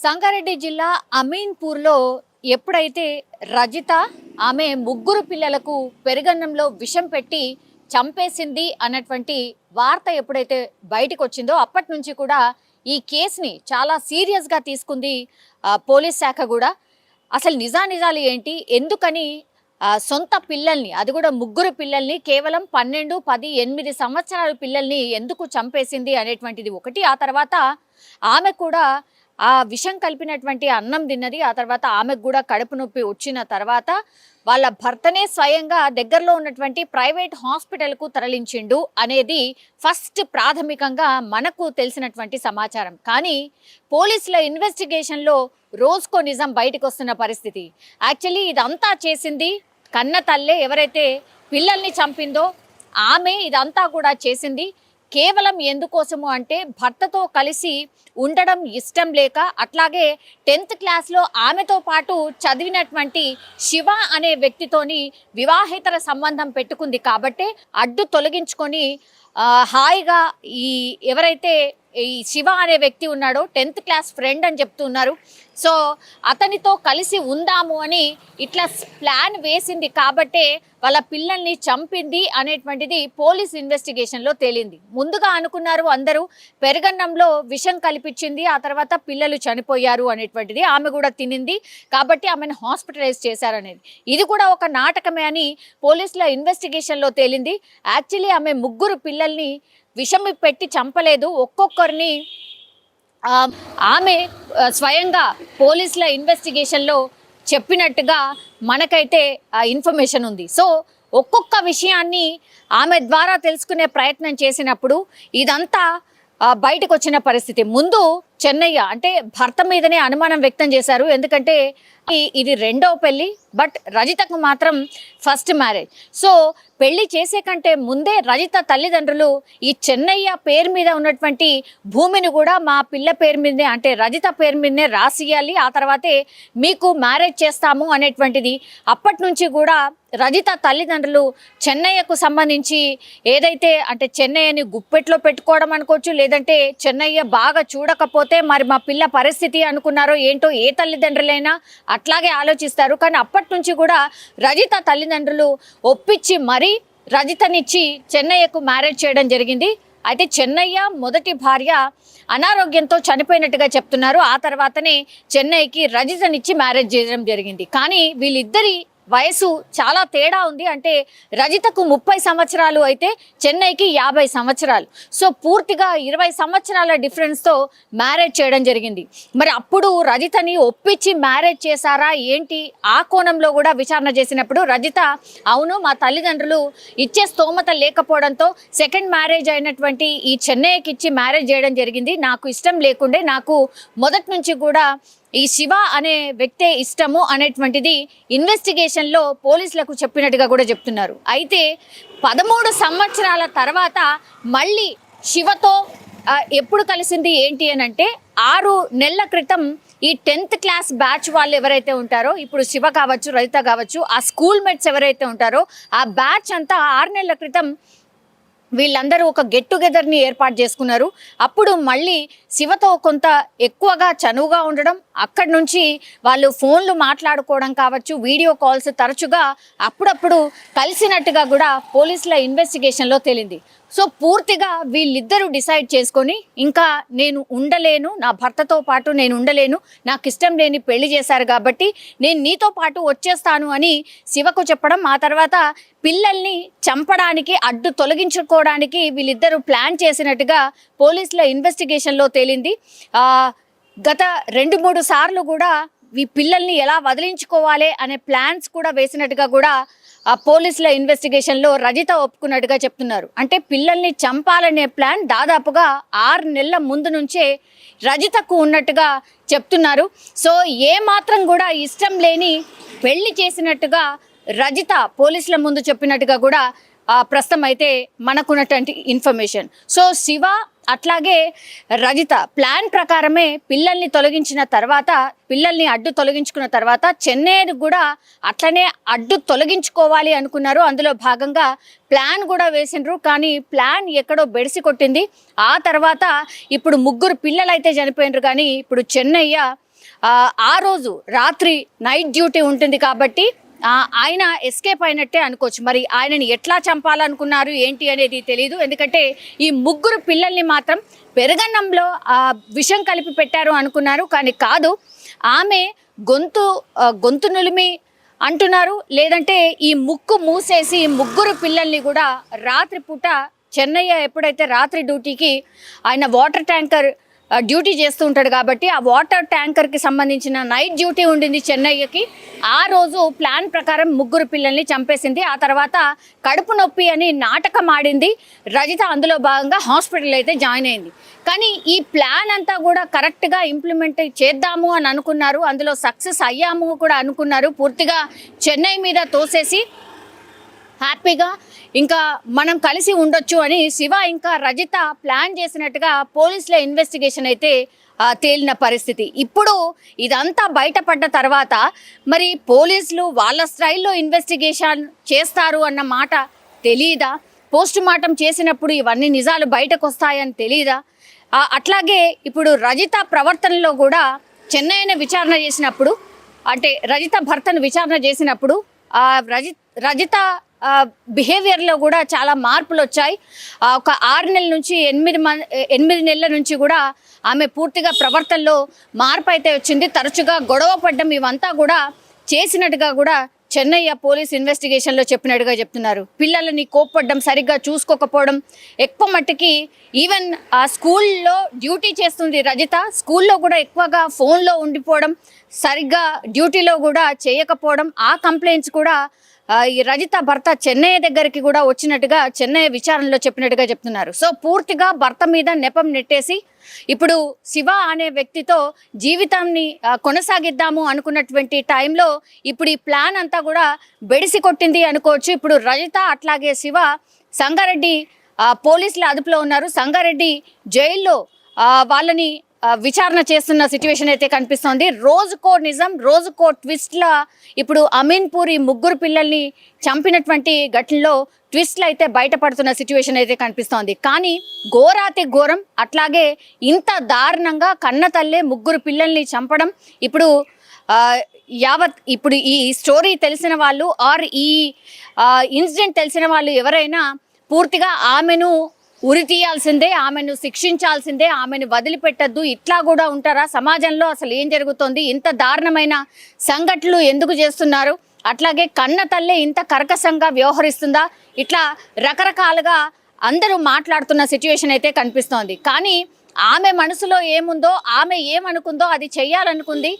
సంగారెడ్డి జిల్లా అమీన్పూర్లో ఎప్పుడైతే రజిత ఆమె ముగ్గురు పిల్లలకు పెరుగన్నంలో విషం పెట్టి చంపేసింది అన్నటువంటి వార్త ఎప్పుడైతే బయటకు వచ్చిందో అప్పటి నుంచి కూడా ఈ కేసుని చాలా సీరియస్గా తీసుకుంది పోలీస్ శాఖ కూడా. అసలు నిజానిజాలు ఏంటి, ఎందుకని సొంత పిల్లల్ని, అది కూడా ముగ్గురు పిల్లల్ని, కేవలం 12, 10, 8 సంవత్సరాల పిల్లల్ని ఎందుకు చంపేసింది అనేటువంటిది ఒకటి. ఆ తర్వాత ఆమె కూడా ఆ విషం కలిపినటువంటి అన్నం తిన్నది. ఆ తర్వాత ఆమెకు కూడా కడుపు నొప్పి వచ్చిన తర్వాత వాళ్ళ భర్తనే స్వయంగా దగ్గరలో ఉన్నటువంటి ప్రైవేట్ హాస్పిటల్కు తరలించిండు అనేది ఫస్ట్ ప్రాథమికంగా మనకు తెలిసినటువంటి సమాచారం. కానీ పోలీసుల ఇన్వెస్టిగేషన్లో రోజుకో నిజం బయటకు వస్తున్న పరిస్థితి. యాక్చువల్లీ ఇదంతా చేసింది కన్న తల్లే, ఎవరైతే పిల్లల్ని చంపిందో ఆమె ఇదంతా కూడా చేసింది. కేవలం ఎందుకోసము అంటే భర్తతో కలిసి ఉండడం ఇష్టం లేక, అట్లాగే 10th క్లాస్లో ఆమెతో పాటు చదివినటువంటి శివ అనే వ్యక్తితోని వివాహేతర సంబంధం పెట్టుకుంది కాబట్టి అడ్డు తొలగించుకొని హాయిగా ఈ ఎవరైతే ఈ శివ అనే వ్యక్తి ఉన్నాడో 10th క్లాస్ ఫ్రెండ్ అని చెప్తున్నారు. సో అతనితో కలిసి ఉందాము అని ఇట్లా ప్లాన్ వేసింది కాబట్టే వాళ్ళ పిల్లల్ని చంపింది అనేటువంటిది పోలీస్ ఇన్వెస్టిగేషన్లో తేలింది. ముందుగా అనుకున్నారు అందరూ పెరుగన్నంలో విషం కల్పించింది, ఆ తర్వాత పిల్లలు చనిపోయారు అనేటువంటిది, ఆమె కూడా తినింది కాబట్టి ఆమెను హాస్పిటలైజ్ చేశారనేది. ఇది కూడా ఒక నాటకమే అని పోలీసుల ఇన్వెస్టిగేషన్లో తేలింది. యాక్చువల్లీ ఆమె ముగ్గురు పిల్లల్ని విషం పెట్టి చంపలేదు. ఒక్కొక్కరిని ఆమె స్వయంగా పోలీసుల ఇన్వెస్టిగేషన్లో చెప్పినట్టుగా మనకైతే ఇన్ఫర్మేషన్ ఉంది. సో ఒక్కొక్క విషయాన్ని ఆమె ద్వారా తెలుసుకునే ప్రయత్నం చేసినప్పుడు ఇదంతా బయటకు వచ్చిన పరిస్థితి. ముందు చెన్నయ్య అంటే భర్త మీదనే అనుమానం వ్యక్తం చేశారు, ఎందుకంటే ఇది రెండవ పెళ్లి, బట్ రజితకు మాత్రం ఫస్ట్ మ్యారేజ్. సో పెళ్లి చేసే కంటే ముందే రజిత తల్లిదండ్రులు ఈ చెన్నయ్య పేరు మీద ఉన్నటువంటి భూమిని కూడా మా పిల్ల పేరు మీదనే, అంటే రజిత పేరు మీదనే రాసియాలి, ఆ తర్వాతే మీకు మ్యారేజ్ చేస్తాము అనేటువంటిది అప్పటి నుంచి కూడా రజిత తల్లిదండ్రులు చెన్నయ్యకు సంబంధించి ఏదైతే అంటే చెన్నయ్యని గుప్పెట్లో పెట్టుకోవడం అనుకోవచ్చు, లేదంటే చెన్నయ్య బాగా చూడకపోతే మరి మా పిల్ల పరిస్థితి అనుకున్నారో ఏంటో, ఏ తల్లిదండ్రులైనా అట్లాగే ఆలోచిస్తారు. కానీ అప్పటి నుంచి కూడా రజిత తల్లిదండ్రులు ఒప్పించి మరీ రజితనిచ్చి చెన్నయ్యకు మ్యారేజ్ చేయడం జరిగింది. అయితే చెన్నయ్య మొదటి భార్య అనారోగ్యంతో చనిపోయినట్టుగా చెప్తున్నారు. ఆ తర్వాతనే చెన్నయ్యకి రజితనిచ్చి మ్యారేజ్ చేయడం జరిగింది. కానీ వీళ్ళిద్దరి వయసు చాలా తేడా ఉంది. అంటే రజితకు 30 సంవత్సరాలు అయితే చెన్నైకి 50 సంవత్సరాలు. సో పూర్తిగా 20 సంవత్సరాల డిఫరెన్స్తో మ్యారేజ్ చేయడం జరిగింది. మరి అప్పుడు రజితని ఒప్పించి మ్యారేజ్ చేశారా ఏంటి, ఆ కోణంలో కూడా విచారణ చేసినప్పుడు రజిత అవును, మా తల్లిదండ్రులు ఇచ్చే స్తోమత లేకపోవడంతో సెకండ్ మ్యారేజ్ అయినటువంటి ఈ చెన్నైకి ఇచ్చి మ్యారేజ్ చేయడం జరిగింది. నాకు ఇష్టం లేకుండే, నాకు మొదటి నుంచి కూడా ఈ శివ అనే వ్యక్తే ఇష్టము అనేటువంటిది ఇన్వెస్టిగేషన్లో పోలీసులకు చెప్పినట్టుగా కూడా చెప్తున్నారు. అయితే 13 సంవత్సరాల తర్వాత మళ్ళీ శివతో ఎప్పుడు కలిసింది ఏంటి అని అంటే 6 నెలల క్రితం ఈ 10th క్లాస్ బ్యాచ్ వాళ్ళు ఎవరైతే ఉంటారో, ఇప్పుడు శివ కావచ్చు, రజిత కావచ్చు, ఆ స్కూల్ మేట్స్ ఎవరైతే ఉంటారో ఆ బ్యాచ్ అంతా 6 నెలల క్రితం వీళ్ళందరూ ఒక గెట్ టుగెదర్ని ఏర్పాటు చేసుకున్నారు. అప్పుడు మళ్ళీ శివతో కొంత ఎక్కువగా చనువుగా ఉండడం, అక్కడి నుంచి వాళ్ళు ఫోన్లు మాట్లాడుకోవడం కావచ్చు, వీడియో కాల్స్ తరచుగా అప్పుడప్పుడు కలిసినట్టుగా కూడా పోలీసుల ఇన్వెస్టిగేషన్లో తేలింది. సో పూర్తిగా వీళ్ళిద్దరూ డిసైడ్ చేసుకొని ఇంకా నేను ఉండలేను, నా భర్తతో పాటు నేను ఉండలేను, నాకు ఇష్టం లేని పెళ్లి చేశారు కాబట్టి నేను నీతో పాటు వచ్చేస్తాను అని శివకు చెప్పడం, ఆ తర్వాత పిల్లల్ని చంపడానికి అడ్డు తొలగించుకోవడానికి వీళ్ళిద్దరూ ప్లాన్ చేసినట్టుగా పోలీసుల ఇన్వెస్టిగేషన్లో తేలింది. గత 2-3 సార్లు కూడా ఈ పిల్లల్ని ఎలా వదిలించుకోవాలి అనే ప్లాన్స్ కూడా వేసినట్టుగా కూడా పోలీసుల ఇన్వెస్టిగేషన్లో రజిత ఒప్పుకున్నట్టుగా చెప్తున్నారు. అంటే పిల్లల్ని చంపాలనే ప్లాన్ దాదాపుగా 6 నెలల ముందు నుంచే రజితకు ఉన్నట్టుగా చెప్తున్నారు. సో ఏ మాత్రం కూడా ఇష్టం లేని పెళ్లి చేసినట్టుగా రజిత పోలీసుల ముందు చెప్పినట్టుగా కూడా ప్రస్తుతం అయితే మనకున్నటువంటి ఇన్ఫర్మేషన్. సో శివ అట్లాగే రజిత ప్లాన్ ప్రకారమే పిల్లల్ని తొలగించిన తర్వాత, పిల్లల్ని అడ్డు తొలగించుకున్న తర్వాత చెన్నైని కూడా అట్లనే అడ్డు తొలగించుకోవాలి అనుకున్నారు. అందులో భాగంగా ప్లాన్ కూడా వేసిండ్రు, కానీ ప్లాన్ ఎక్కడో బెడిసి కొట్టింది. ఆ తర్వాత ఇప్పుడు 3 పిల్లలు అయితే చనిపోయినరు, కానీ ఇప్పుడు చెన్నయ్య ఆ రోజు రాత్రి నైట్ డ్యూటీ ఉంటుంది కాబట్టి ఆయన ఎస్కేప్ అయినట్టే అనుకోవచ్చు. మరి ఆయనని ఎట్లా చంపాలనుకున్నారు ఏంటి అనేది తెలియదు. ఎందుకంటే ఈ ముగ్గురు పిల్లల్ని మాత్రం పెరుగన్నంలో విషం కలిపి పెట్టారు అనుకున్నారు, కానీ కాదు. ఆమె గొంతు నులిమి అంటున్నారు, లేదంటే ఈ ముక్కు మూసేసి ముగ్గురు పిల్లల్ని కూడా రాత్రిపూట చెన్నయ్య ఎప్పుడైతే రాత్రి డ్యూటీకి ఆయన వాటర్ ట్యాంకర్ డ్యూటీ చేస్తూ ఉంటాడు కాబట్టి ఆ వాటర్ ట్యాంకర్కి సంబంధించిన నైట్ డ్యూటీ ఉండింది చెన్నయ్యకి. ఆ రోజు ప్లాన్ ప్రకారం ముగ్గురు పిల్లల్ని చంపేసింది. ఆ తర్వాత కడుపు నొప్పి అని నాటకం ఆడింది రజిత. అందులో భాగంగా హాస్పిటల్ అయితే జాయిన్ అయింది. కానీ ఈ ప్లాన్ అంతా కూడా కరెక్ట్గా ఇంప్లిమెంట్ చేద్దాము అని అనుకున్నారు, అందులో సక్సెస్ అయ్యాము కూడా అనుకున్నారు. పూర్తిగా చెన్నై మీద తోసేసి హ్యాపీగా ఇంకా మనం కలిసి ఉండొచ్చు అని శివ ఇంకా రజిత ప్లాన్ చేసినట్టుగా పోలీసుల ఇన్వెస్టిగేషన్ అయితే తేలిన పరిస్థితి. ఇప్పుడు ఇదంతా బయటపడ్డ తర్వాత మరి పోలీసులు వాళ్ళ స్టైల్లో ఇన్వెస్టిగేషన్ చేస్తారు అన్న మాట తెలీదా? పోస్ట్ మార్టం చేసినప్పుడు ఇవన్నీ నిజాలు బయటకు వస్తాయని తెలీదా? అట్లాగే ఇప్పుడు రజిత ప్రవర్తనలో కూడా చెన్నైని విచారణ చేసినప్పుడు, అంటే రజిత భర్తను విచారణ చేసినప్పుడు రజిత బిహేవియర్లో కూడా చాలా మార్పులు వచ్చాయి. ఒక 6 నెలల నుంచి 8 నెలల నుంచి కూడా ఆమె పూర్తిగా ప్రవర్తనలో మార్పు అయితే వచ్చింది. తరచుగా గొడవ పడ్డం ఇవంతా కూడా చేసినట్టుగా కూడా చెన్నయ్య పోలీస్ ఇన్వెస్టిగేషన్లో చెప్పినట్టుగా చెప్తున్నారు. పిల్లలని కోప్పడ్డం, సరిగ్గా చూసుకోకపోవడం, ఎక్కువ మట్టుకి ఈవెన్ ఆ స్కూల్లో డ్యూటీ చేస్తుంది రజిత, స్కూల్లో కూడా ఎక్కువగా ఫోన్లో ఉండిపోవడం, సరిగ్గా డ్యూటీలో కూడా చేయకపోవడం, ఆ కంప్లైంట్స్ కూడా ఈ రజిత భర్త చెన్నయ్య దగ్గరికి కూడా వచ్చినట్టుగా చెన్నయ్య విచారణలో చెప్పినట్టుగా చెప్తున్నారు. సో పూర్తిగా భర్త మీద నెపం నెట్టేసి ఇప్పుడు శివ అనే వ్యక్తితో జీవితాన్ని కొనసాగిద్దాము అనుకున్నటువంటి టైంలో ఇప్పుడు ఈ ప్లాన్ అంతా కూడా బెడిసి కొట్టింది అనుకోవచ్చు. ఇప్పుడు రజిత అట్లాగే శివ సంగారెడ్డి పోలీసుల అదుపులో ఉన్నారు. సంగారెడ్డి జైల్లో వాళ్ళని విచారణ చేస్తున్న సిచ్యువేషన్ అయితే కనిపిస్తోంది. రోజుకో నిజం, రోజుకో ట్విస్ట్లా ఇప్పుడు అమీన్పూర్ ఈ ముగ్గురు పిల్లల్ని చంపినటువంటి ఘటనలో ట్విస్ట్లు అయితే బయటపడుతున్న సిచ్యువేషన్ అయితే కనిపిస్తోంది. కానీ ఘోరాతి ఘోరం, అట్లాగే ఇంత దారుణంగా కన్న తల్లే ముగ్గురు పిల్లల్ని చంపడం ఇప్పుడు ఇప్పుడు ఈ స్టోరీ తెలిసిన వాళ్ళు ఆర్ ఈ ఇన్సిడెంట్ తెలిసిన వాళ్ళు ఎవరైనా పూర్తిగా ఆమెను ఉరి తీయాల్సిందే, ఆమెను శిక్షించాల్సిందే, ఆమెను వదిలిపెట్టద్దు. ఇట్లా కూడా ఉంటారా? సమాజంలో అసలు ఏం జరుగుతోంది? ఇంత దారుణమైన సంఘటనలు ఎందుకు చేస్తున్నారు? అట్లాగే కన్న తల్లే ఇంత కర్కశంగా వ్యవహరిస్తుందా? ఇట్లా రకరకాలుగా అందరూ మాట్లాడుతున్న సిచ్యువేషన్ అయితే కనిపిస్తోంది. కానీ ఆమె మనసులో ఏముందో, ఆమె ఏమనుకుందో అది చెయ్యాలనుకుంది.